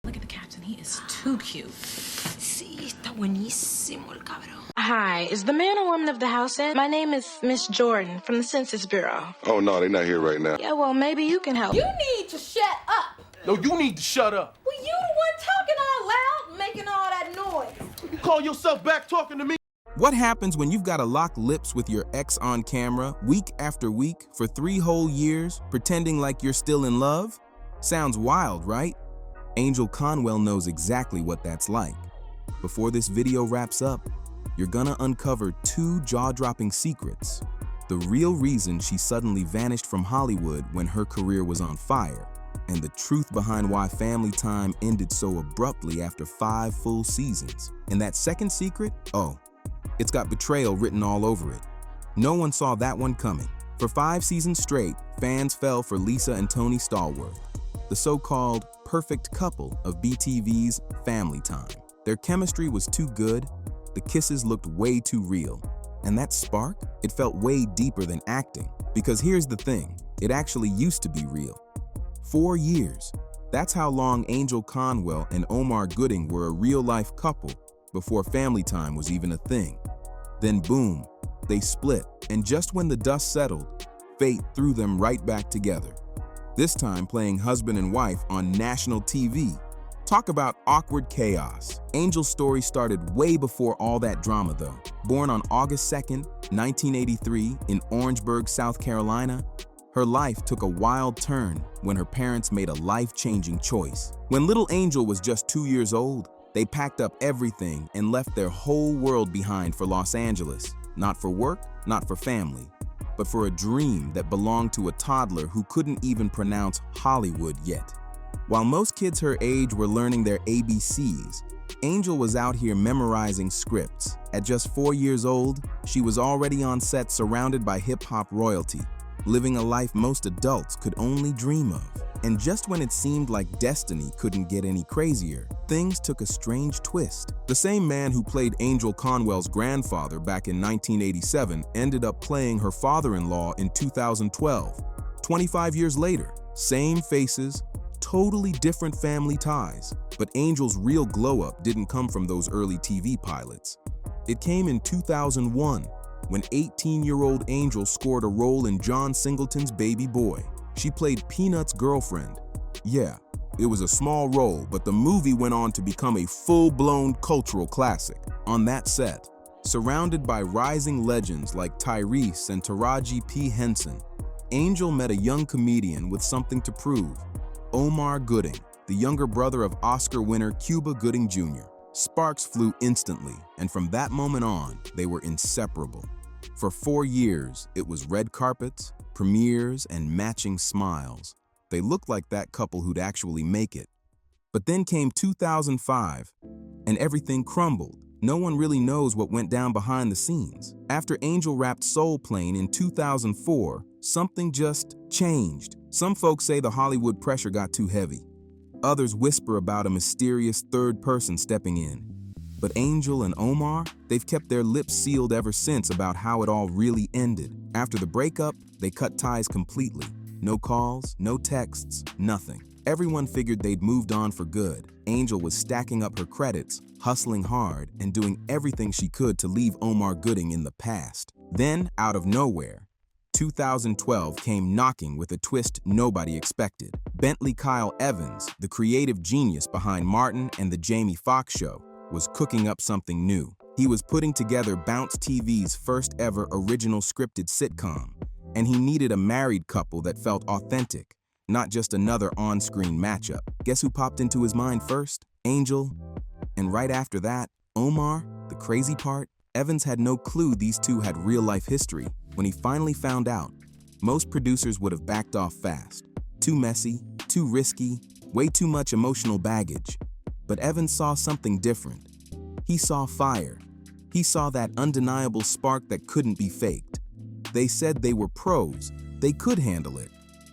Look at the captain. He is too cute. Sí, está buenísimo el cabrón. Hi, is the man or woman of the house in? My name is Miss Jordan from the Census Bureau. Oh, no, they're not here right now. Yeah, well, maybe you can help. You need to shut up. No, you need to shut up. Well, you the one talking all loud, making all that noise. You call yourself back talking to me? What happens when you've got to lock lips with your ex on camera week after week for 3 whole years, pretending like you're still in love? Sounds wild, right? Angell Conwell knows exactly what that's like. Before this video wraps up, you're gonna uncover 2 jaw-dropping secrets. The real reason she suddenly vanished from Hollywood when her career was on fire, and the truth behind why Family Time ended so abruptly after 5 full seasons. And that second secret? Oh, it's got betrayal written all over it. No one saw that one coming. For 5 seasons straight, fans fell for Lisa and Tony Stallworth, the so-called perfect couple of BTV's Family Time. Their chemistry was too good, the kisses looked way too real, and that spark, it felt way deeper than acting. Because here's the thing, it actually used to be real. 4 years. That's how long Angell Conwell and Omar Gooding were a real-life couple before Family Time was even a thing. Then boom, they split, and just when the dust settled, fate threw them right back together. This time playing husband and wife on national TV. Talk about awkward chaos. Angell's story started way before all that drama though. Born on August 2nd, 1983 in Orangeburg, South Carolina, her life took a wild turn when her parents made a life-changing choice. When little Angell was just 2 years old, they packed up everything and left their whole world behind for Los Angeles. Not for work, not for family, but for a dream that belonged to a toddler who couldn't even pronounce Hollywood yet. While most kids her age were learning their ABCs, Angell was out here memorizing scripts. At just 4 years old, she was already on set surrounded by hip-hop royalty, living a life most adults could only dream of. And just when it seemed like destiny couldn't get any crazier, things took a strange twist. The same man who played Angell Conwell's grandfather back in 1987 ended up playing her father-in-law in 2012. 25 years later, same faces, totally different family ties. But Angell's real glow-up didn't come from those early TV pilots. It came in 2001, when 18-year-old Angell scored a role in John Singleton's Baby Boy. She played Peanut's girlfriend. Yeah, it was a small role, but the movie went on to become a full-blown cultural classic. On that set, surrounded by rising legends like Tyrese and Taraji P. Henson, Angell met a young comedian with something to prove. Omar Gooding, the younger brother of Oscar winner Cuba Gooding Jr. Sparks flew instantly, and from that moment on, they were inseparable. For 4 years, it was red carpets, premieres, and matching smiles. They looked like that couple who'd actually make it. But then came 2005, and everything crumbled. No one really knows what went down behind the scenes. After Angell wrapped Soul Plane in 2004, something just changed. Some folks say the Hollywood pressure got too heavy. Others whisper about a mysterious third person stepping in. But Angell and Omar, they've kept their lips sealed ever since about how it all really ended. After the breakup, they cut ties completely. No calls, no texts, nothing. Everyone figured they'd moved on for good. Angell was stacking up her credits, hustling hard, and doing everything she could to leave Omar Gooding in the past. Then, out of nowhere, 2012 came knocking with a twist nobody expected. Bentley Kyle Evans, the creative genius behind Martin and The Jamie Foxx Show, was cooking up something new. He was putting together Bounce TV's first ever original scripted sitcom, and he needed a married couple that felt authentic, not just another on-screen matchup. Guess who popped into his mind first? Angell. And right after that, Omar. The crazy part? Evans had no clue these two had real-life history. When he finally found out, most producers would have backed off fast. Too messy, too risky, way too much emotional baggage. But Evans saw something different. He saw fire. He saw that undeniable spark that couldn't be faked. They said they were pros. They could handle it.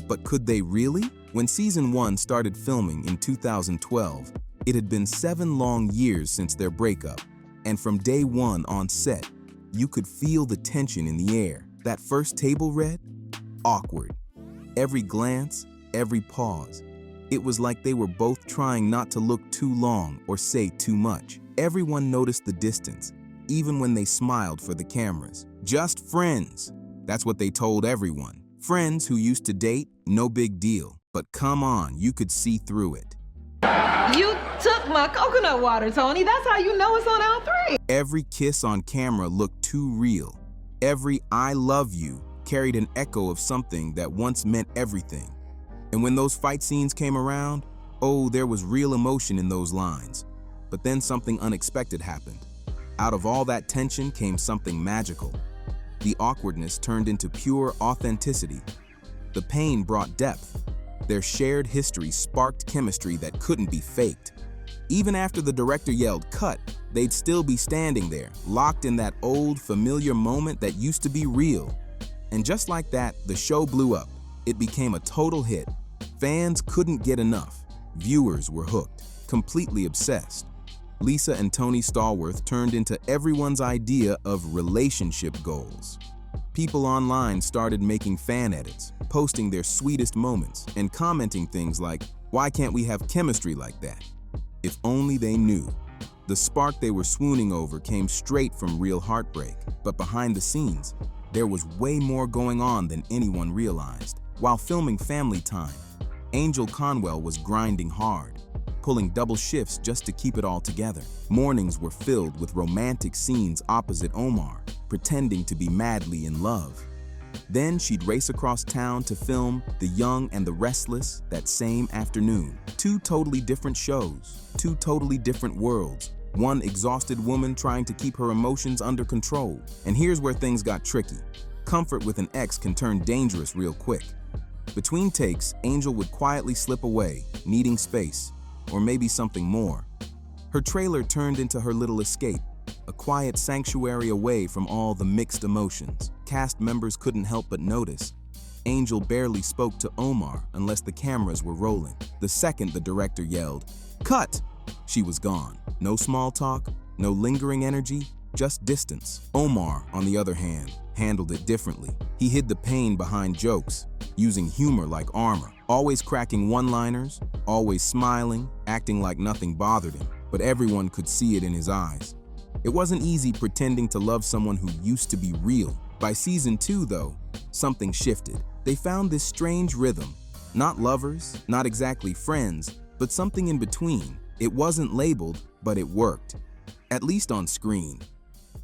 But could they really? When season 1 started filming in 2012, it had been 7 long years since their breakup. And from day 1 on set, you could feel the tension in the air. That first table read? Awkward. Every glance, every pause. It was like they were both trying not to look too long or say too much. Everyone noticed the distance, even when they smiled for the cameras. Just friends. That's what they told everyone. Friends who used to date, no big deal. But come on, you could see through it. You took my coconut water, Tony. That's how you know it's on aisle 3. Every kiss on camera looked too real. Every "I love you" carried an echo of something that once meant everything. And when those fight scenes came around, oh, there was real emotion in those lines. But then something unexpected happened. Out of all that tension came something magical. The awkwardness turned into pure authenticity. The pain brought depth. Their shared history sparked chemistry that couldn't be faked. Even after the director yelled "cut," they'd still be standing there, locked in that old, familiar moment that used to be real. And just like that, the show blew up. It became a total hit. Fans couldn't get enough. Viewers were hooked, completely obsessed. Lisa and Tony Stallworth turned into everyone's idea of relationship goals. People online started making fan edits, posting their sweetest moments, and commenting things like, "Why can't we have chemistry like that?" If only they knew. The spark they were swooning over came straight from real heartbreak, but behind the scenes, there was way more going on than anyone realized. While filming Family Time, Angell Conwell was grinding hard, pulling double shifts just to keep it all together. Mornings were filled with romantic scenes opposite Omar, pretending to be madly in love. Then she'd race across town to film The Young and the Restless that same afternoon. Two totally different shows, two totally different worlds. One exhausted woman trying to keep her emotions under control. And here's where things got tricky. Comfort with an ex can turn dangerous real quick. Between takes, Angell would quietly slip away, needing space, or maybe something more. Her trailer turned into her little escape, a quiet sanctuary away from all the mixed emotions. Cast members couldn't help but notice. Angell barely spoke to Omar unless the cameras were rolling. The second the director yelled, "Cut!" she was gone. No small talk, no lingering energy, just distance. Omar, on the other hand, handled it differently. He hid the pain behind jokes, using humor like armor, always cracking one-liners, always smiling, acting like nothing bothered him, but everyone could see it in his eyes. It wasn't easy pretending to love someone who used to be real. By season 2, though, something shifted. They found this strange rhythm. Not lovers, not exactly friends, but something in between. It wasn't labeled, but it worked. At least on screen.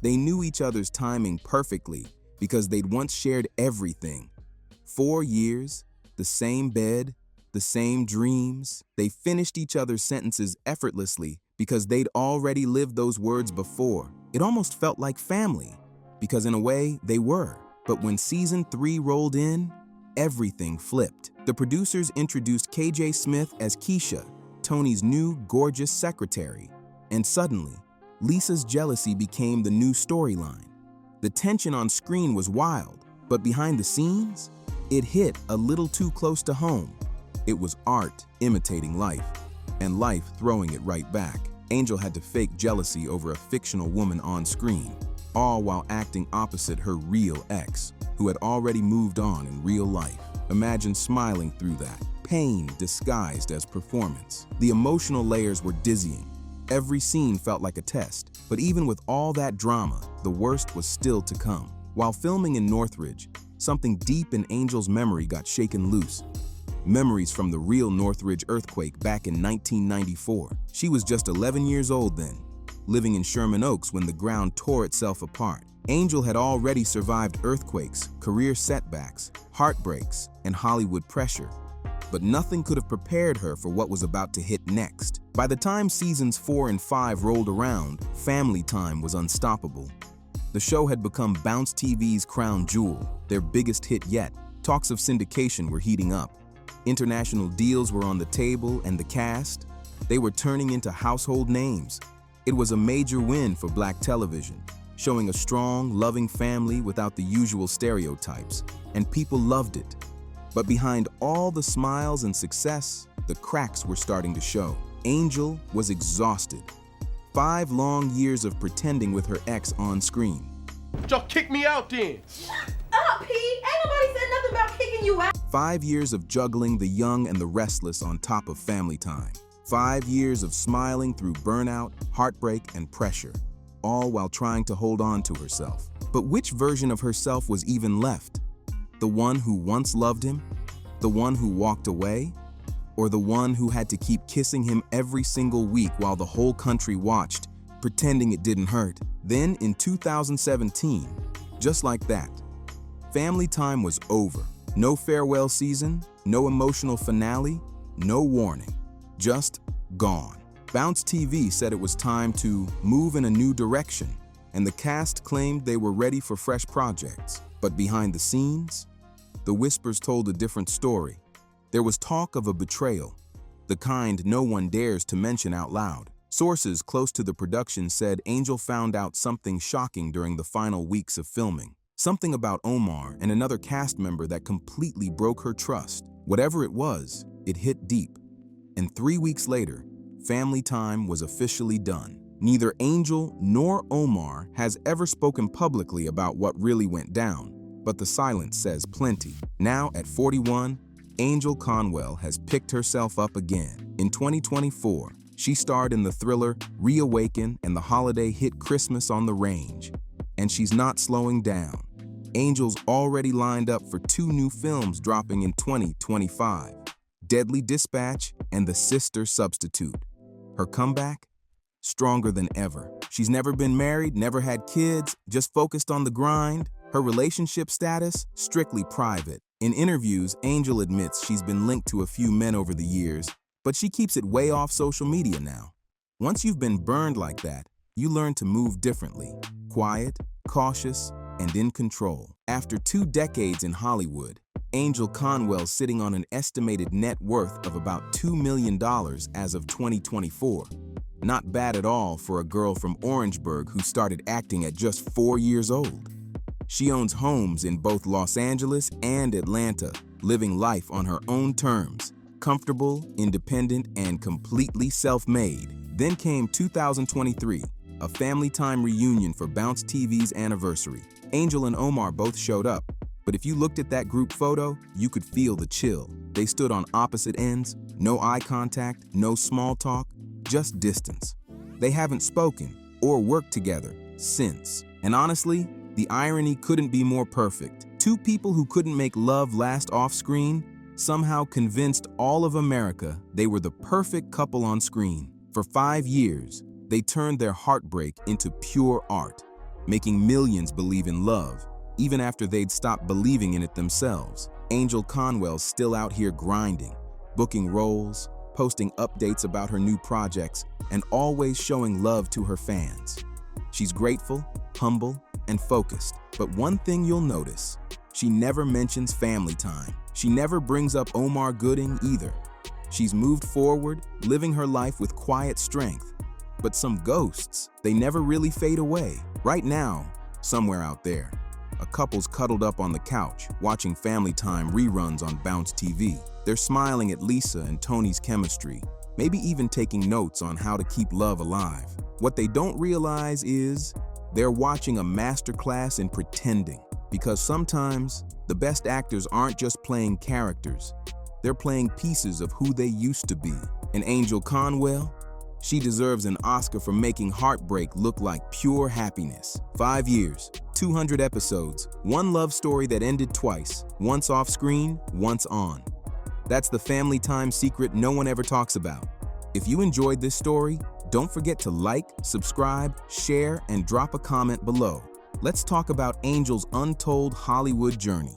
They knew each other's timing perfectly because they'd once shared everything. 4 years, the same bed, the same dreams. They finished each other's sentences effortlessly because they'd already lived those words before. It almost felt like family, because in a way, they were. But when season 3 rolled in, everything flipped. The producers introduced KJ Smith as Keisha, Tony's new gorgeous secretary. And suddenly, Lisa's jealousy became the new storyline. The tension on screen was wild, but behind the scenes, it hit a little too close to home. It was art imitating life, and life throwing it right back. Angell had to fake jealousy over a fictional woman on screen, all while acting opposite her real ex, who had already moved on in real life. Imagine smiling through that. Pain disguised as performance. The emotional layers were dizzying. Every scene felt like a test, but even with all that drama, the worst was still to come. While filming in Northridge, something deep in Angell's memory got shaken loose. Memories from the real Northridge earthquake back in 1994. She was just 11 years old then, living in Sherman Oaks when the ground tore itself apart. Angell had already survived earthquakes, career setbacks, heartbreaks, and Hollywood pressure. But nothing could have prepared her for what was about to hit next. By the time seasons 4 and 5 rolled around, Family Time was unstoppable. The show had become Bounce TV's crown jewel, their biggest hit yet. Talks of syndication were heating up. International deals were on the table, and the cast, they were turning into household names. It was a major win for Black television, showing a strong, loving family without the usual stereotypes, and people loved it. But behind all the smiles and success, the cracks were starting to show. Angell was exhausted. 5 long years of pretending with her ex on screen. Y'all kick me out then. Up, Pete. Ain't nobody said nothing about kicking you out. 5 years of juggling the young and the restless on top of family time. 5 years of smiling through burnout, heartbreak, and pressure, all while trying to hold on to herself. But which version of herself was even left? The one who once loved him? The one who walked away? Or the one who had to keep kissing him every single week while the whole country watched, pretending it didn't hurt? Then in 2017, just like that, family time was over. No farewell season, no emotional finale, no warning, just gone. Bounce TV said it was time to move in a new direction, and the cast claimed they were ready for fresh projects. But behind the scenes, the whispers told a different story. There was talk of a betrayal, the kind no one dares to mention out loud. Sources close to the production said Angell found out something shocking during the final weeks of filming. Something about Omar and another cast member that completely broke her trust. Whatever it was, it hit deep. And 3 weeks later, family time was officially done. Neither Angell nor Omar has ever spoken publicly about what really went down, but the silence says plenty. Now at 41, Angell Conwell has picked herself up again. In 2024, she starred in the thriller Reawaken and the holiday hit Christmas on the Range. And she's not slowing down. Angell's already lined up for 2 new films dropping in 2025, Deadly Dispatch and The Sister Substitute. Her comeback? Stronger than ever. She's never been married, never had kids, just focused on the grind. Her relationship status? Strictly private. In interviews, Angell admits she's been linked to a few men over the years, but she keeps it way off social media now. Once you've been burned like that, you learn to move differently. Quiet, cautious, and in control. After 2 decades in Hollywood, Angell Conwell's sitting on an estimated net worth of about $2 million as of 2024. Not bad at all for a girl from Orangeburg who started acting at just 4 years old. She owns homes in both Los Angeles and Atlanta, living life on her own terms. Comfortable, independent, and completely self-made. Then came 2023, a family time reunion for Bounce TV's anniversary. Angell and Omar both showed up, but if you looked at that group photo, you could feel the chill. They stood on opposite ends, no eye contact, no small talk, just distance. They haven't spoken or worked together since. And honestly, the irony couldn't be more perfect. 2 people who couldn't make love last off-screen somehow convinced all of America they were the perfect couple on screen. For 5 years, they turned their heartbreak into pure art, making millions believe in love, even after they'd stopped believing in it themselves. Angell Conwell's still out here grinding, booking roles, posting updates about her new projects, and always showing love to her fans. She's grateful, humble, and focused. But one thing you'll notice, she never mentions family time. She never brings up Omar Gooding either. She's moved forward, living her life with quiet strength. But some ghosts, they never really fade away. Right now, somewhere out there, a couple's cuddled up on the couch, watching family time reruns on Bounce TV. They're smiling at Lisa and Tony's chemistry, maybe even taking notes on how to keep love alive. What they don't realize is they're watching a masterclass in pretending, because sometimes the best actors aren't just playing characters, they're playing pieces of who they used to be. And Angell Conwell? She deserves an Oscar for making heartbreak look like pure happiness. 5 years, 200 episodes, 1 love story that ended twice, once off screen, once on. That's the family time secret no one ever talks about. If you enjoyed this story, don't forget to like, subscribe, share, and drop a comment below. Let's talk about Angell's untold Hollywood journey.